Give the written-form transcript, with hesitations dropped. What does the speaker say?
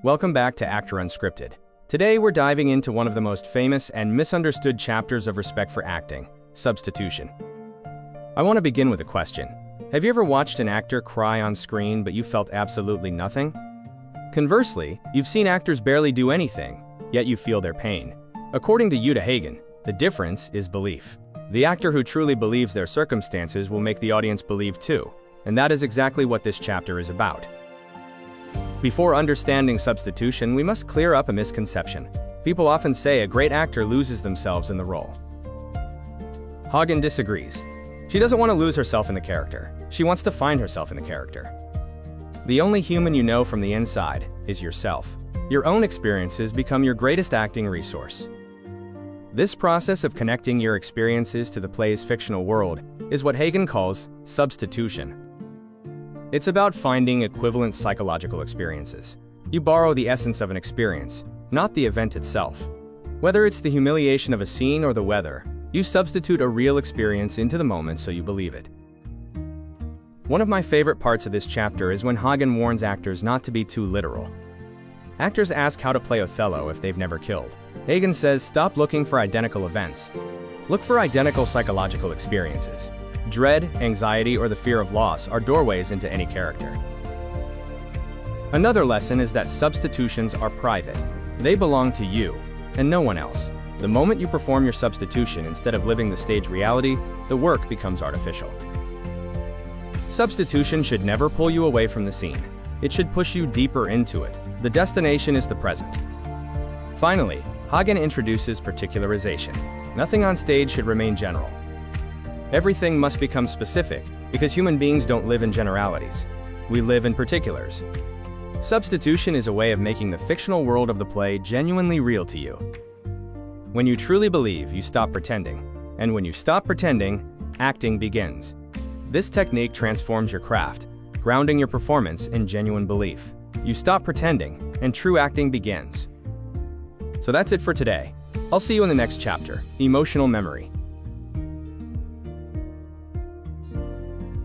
Welcome back to Actor Unscripted. Today we're diving into one of the most famous and misunderstood chapters of respect for acting, substitution. I want to begin with a question. Have you ever watched an actor cry on screen but you felt absolutely nothing? Conversely, you've seen actors barely do anything, yet you feel their pain. According to Uta Hagen, the difference is belief. The actor who truly believes their circumstances will make the audience believe too, and that is exactly what this chapter is about. Before understanding substitution, we must clear up a misconception. People often say a great actor loses themselves in the role. Hagen disagrees. She doesn't want to lose herself in the character. She wants to find herself in the character. The only human you know from the inside is yourself. Your own experiences become your greatest acting resource. This process of connecting your experiences to the play's fictional world is what Hagen calls substitution. It's about finding equivalent psychological experiences. You borrow the essence of an experience, not the event itself. Whether it's the humiliation of a scene or the weather, you substitute a real experience into the moment so you believe it. One of my favorite parts of this chapter is when Hagen warns actors not to be too literal. Actors ask how to play Othello if they've never killed. Hagen says stop looking for identical events. Look for identical psychological experiences. Dread, anxiety, or the fear of loss are doorways into any character. Another lesson is that substitutions are private. They belong to you, and no one else. The moment you perform your substitution instead of living the stage reality, the work becomes artificial. Substitution should never pull you away from the scene. It should push you deeper into it. The destination is the present. Finally, Hagen introduces particularization. Nothing on stage should remain general. Everything must become specific, because human beings don't live in generalities. We live in particulars. Substitution is a way of making the fictional world of the play genuinely real to you. When you truly believe, you stop pretending. And when you stop pretending, acting begins. This technique transforms your craft, grounding your performance in genuine belief. You stop pretending, and true acting begins. So that's it for today. I'll see you in the next chapter, Emotional Memory.